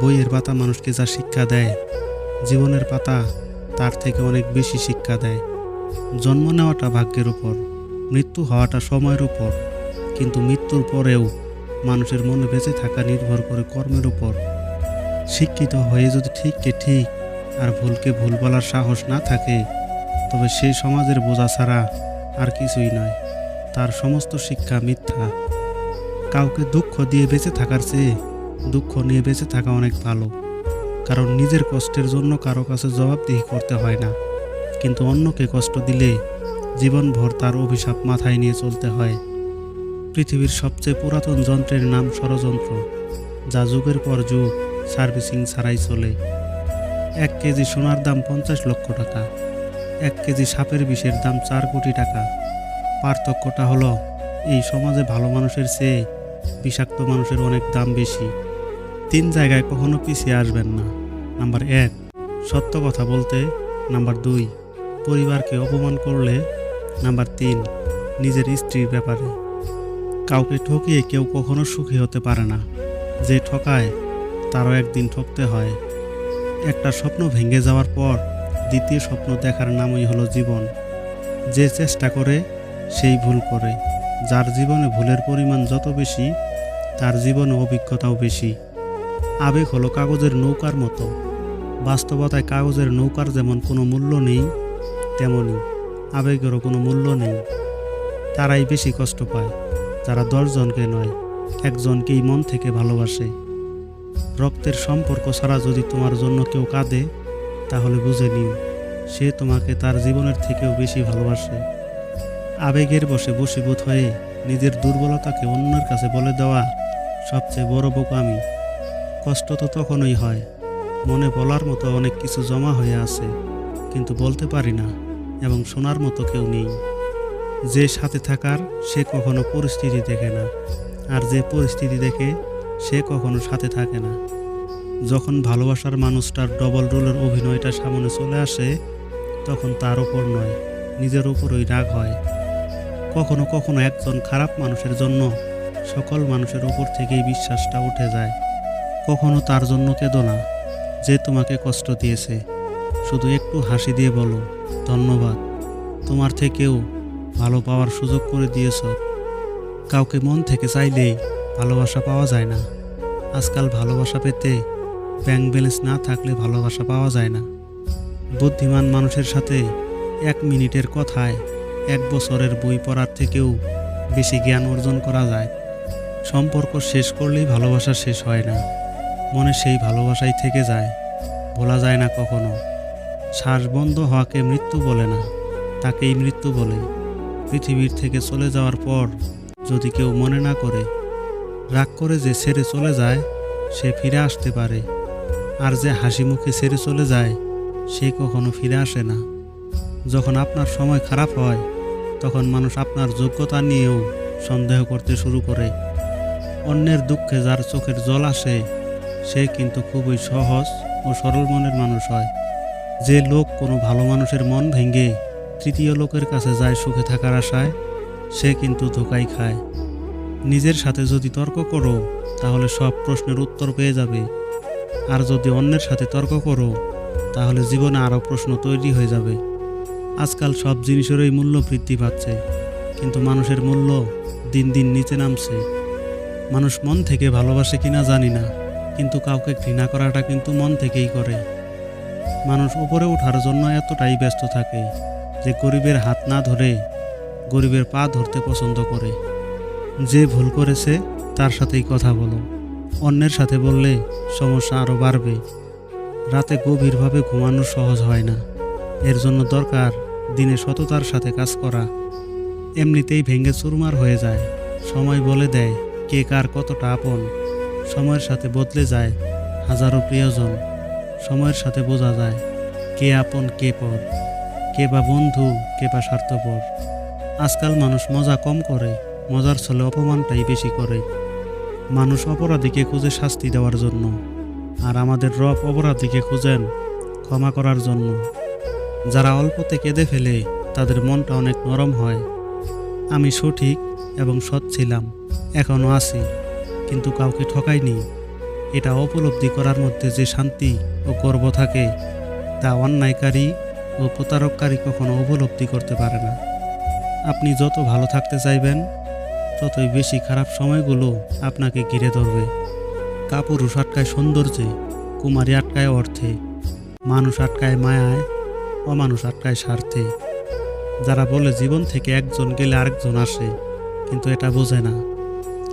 বইয়ের পাতা মানুষকে যা শিক্ষা দেয়, জীবনের পাতা তার থেকে অনেক বেশি শিক্ষা দেয়। জন্ম নেওয়াটা ভাগ্যের উপর, মৃত্যু হওয়াটা সময়ের উপর, কিন্তু মৃত্যুর পরেও মানুষের মনে বেঁচে থাকা নির্ভর করে কর্মের উপর। শিক্ষিত হয়ে যদি ঠিককে ঠিক আর ভুলকে ভুল বলার সাহস না থাকে, তবে সেই সমাজের বোঝা ছাড়া আর কিছুই নয়। তার সমস্ত শিক্ষা মিথ্যা। কাউকে দুঃখ দিয়ে বেঁচে থাকার চেয়ে দুঃখ নিয়ে বেঁচে থাকা অনেক ভালো, কারণ নিজের কষ্টের জন্য কারো কাছে জবাবদিহি করতে হয় না, কিন্তু অন্যকে কষ্ট দিলে জীবনভর তার অভিশাপ মাথায় নিয়ে চলতে হয়। পৃথিবীর সবচেয়ে পুরাতন যন্ত্রের নাম ষড়যন্ত্র, যা যুগের পর যুগ সার্ভিসিং ছাড়াই চলে। 1 কেজি সোনার দাম 50 লক্ষ টাকা, 1 কেজি সাপের বিষের দাম 4 কোটি টাকা। পার্থক্যটা হলো এই সমাজে ভালো মানুষের চেয়ে বিষাক্ত মানুষের অনেক দাম বেশি। 3 জায়গায় কখনো পিছিয়ে আসবেন না। নাম্বার 1, সত্য কথা বলতে। নাম্বার 2, পরিবারকে অপমান করলে। নাম্বার 3, নিজের স্ত্রীর ব্যাপারে। কাউকে ঠকিয়ে কেউ কখনো সুখী হতে পারে না। যে ঠকায় তারও একদিন ঠকতে হয়। একটা স্বপ্ন ভেঙে যাওয়ার পর দ্বিতীয় স্বপ্ন দেখার নামই হলো জীবন। যে চেষ্টা করে সেই ভুল করে। যার জীবনে ভুলের পরিমাণ যত বেশি, তার জীবনে অভিজ্ঞতাও বেশি। আবেগ হলো কাগজের নৌকার মতো। বাস্তবতায় কাগজের নৌকার যেমন কোনো মূল্য নেই, তেমনি আবেগেরও কোনো মূল্য নেই। তারাই বেশি কষ্ট পায় যারা 10 জনকে নয়, একজনকেই মন থেকে ভালোবাসে। রক্তের সম্পর্ক ছাড়া যদি তোমার জন্য কেউ কাঁদে, তাহলে বুঝে নিও সে তোমাকে তার জীবনের থেকেও বেশি ভালোবাসে। আবেগের বশে বশীভূত হয়ে নিজের দুর্বলতাকে অন্যের কাছে বলে দেওয়া সবচেয়ে বড় বোকামি। কষ্ট তো তখনই হয়, মনে বলার মতো অনেক কিছু জমা হয়ে আছে, কিন্তু বলতে পারি না এবং শোনার মতো কেউ নেই। যে সাথে থাকার সে কখনো পরিস্থিতি দেখে না, আর যে পরিস্থিতি দেখে সে কখনো সাথে থাকে না। যখন ভালোবাসার মানুষটার ডবল রোলের অভিনয়টা সামনে চলে আসে, তখন তার ওপর নয়, নিজের উপরই রাগ হয়। কখনো কখনো একজন খারাপ মানুষের জন্য সকল মানুষের উপর থেকেই বিশ্বাসটা উঠে যায়। কখনো তার জন্য কেঁদো না যে তোমাকে কষ্ট দিয়েছে, শুধু একটু হাসি দিয়ে বলো ধন্যবাদ, তোমার থেকেও ভালো পাওয়ার সুযোগ করে দিয়েছ। কাউকে মন থেকে চাইলেই ভালোবাসা পাওয়া যায় না। আজকাল ভালোবাসা পেতে ব্যাংক ব্যালেন্স না থাকলে ভালোবাসা পাওয়া যায় না। বুদ্ধিমান মানুষের সাথে 1 মিনিটের কথায় 1 বছরের বই পড়ার থেকেও বেশি জ্ঞান অর্জন করা যায়। সম্পর্ক শেষ করলেই ভালোবাসা শেষ হয় না, মনে সেই ভালোবাসাই থেকে যায়, ভোলা যায় না কখনো। শ্বাস বন্ধ হওয়াকে মৃত্যু বলে না, তাকেই মৃত্যু বলে। পৃথিবীর থেকে চলে যাওয়ার পর যদি কেউ মনে না করে, রাগ করে যে ছেড়ে চলে যায় সে ফিরে আসতে পারে, আর যে হাসি মুখে ছেড়ে চলে যায় সে কখনো ফিরে আসে না। যখন আপনার সময় খারাপ হয়, তখন মানুষ আপনার যোগ্যতা নিয়েও সন্দেহ করতে শুরু করে। অন্যের দুঃখে যার চোখের জল আসে, সে কিন্তু খুবই সহজ ও সরল মনের মানুষ হয়। যে লোক কোনো ভালো মানুষের মন ভেঙে তৃতীয় লোকের কাছে যায় সুখে থাকার আশায়, সে কিন্তু ধোঁকাই খায়। নিজের সাথে যদি তর্ক করো, তাহলে সব প্রশ্নের উত্তর পেয়ে যাবে, আর যদি অন্যের সাথে তর্ক করো, তাহলে জীবনে আরও প্রশ্ন তৈরি হয়ে যাবে। আজকাল সব জিনিসেরই মূল্য বৃদ্ধি পাচ্ছে, কিন্তু মানুষের মূল্য দিন দিন নিচে নামছে। মানুষ মন থেকে ভালোবাসে কিনা জানি না, কিন্তু কাউকে ঘৃণা করাটা কিন্তু মন থেকেই করে। মানুষ উপরে ওঠার জন্য এতটাই ব্যস্ত থাকে যে গরিবের হাত না ধরে গরিবের পা ধরতে পছন্দ করে। যে ভুল করেছে তার সাথেই কথা বলো, অন্যের সাথে বললে সমস্যা আরও বাড়বে। রাতে গভীরভাবে ঘুমানো সহজ হয় না, এর জন্য দরকার দিনে সততার সাথে কাজ করা। এমনিতেই ভেঙে চুরমার হয়ে যায়, সময় বলে দেয় কে কার কতটা আপন। সময়ের সাথে বদলে যায় হাজারো প্রিয়জন, সময়ের সাথে বোঝা যায় কে আপন কে পর, কে বা বন্ধু কে বা স্বার্থপর। আজকাল মানুষ মজা কম করে, মজার ছলে অপমানটাই বেশি করে। মানুষ অপরাধীকে খুঁজে শাস্তি দেওয়ার জন্য, আর আমাদের রব অপরাধীকে খুঁজেন ক্ষমা করার জন্য। যারা অল্পতে কেঁদে ফেলে তাদের মনটা অনেক নরম হয়। আমি সঠিক এবং সৎ ছিলাম, এখনও আছি, কিন্তু কাউকে ঠকাইনি। এটা উপলব্ধি করার মধ্যে যে শান্তি ও গর্ব থাকে তা অন্যায়কারী ও প্রতারককারী কখনো উপলব্ধি করতে পারে না। আপনি যত ভালো থাকতে চাইবেন ততই বেশি খারাপ সময়গুলো আপনাকে ঘিরে ধরবে। কাপুরুষ আটকায় সৌন্দর্যে, কুমারী আটকায় অর্থে, মানুষ আটকায় মায়ায়, অমানুষ আটকায় স্বার্থে। যারা বলে জীবন থেকে একজন গেলে আরেকজন আসে, কিন্তু এটা বোঝে না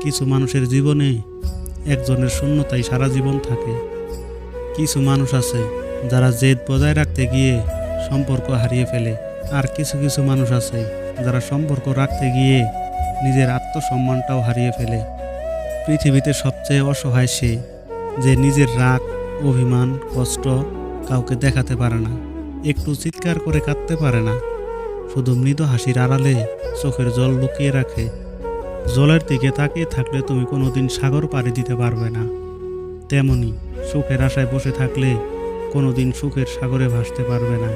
কিছু মানুষের জীবনে একজনের শূন্যতাই সারা জীবন থাকে। কিছু মানুষ আছে যারা জেদ বজায় রাখতে গিয়ে সম্পর্ক হারিয়ে ফেলে, আর কিছু কিছু মানুষ আছে যারা সম্পর্ক রাখতে গিয়ে নিজের আত্মসম্মানটাও হারিয়ে ফেলে। পৃথিবীতে সবচেয়ে অসহায় সে যে নিজের রাগ, অভিমান, কষ্ট কাউকে দেখাতে পারে না, একটু চিৎকার করে কাঁদতে পারে না, শুধু মৃদু হাসির আড়ালে চোখের জল লুকিয়ে রাখে। জলের দিকে তাকিয়ে থাকলে তুমি কোনোদিন সাগর পাড়ি দিতে পারবে না, তেমনি সুখের আশায় বসে থাকলে কোনোদিন সুখের সাগরে ভাসতে পারবে না।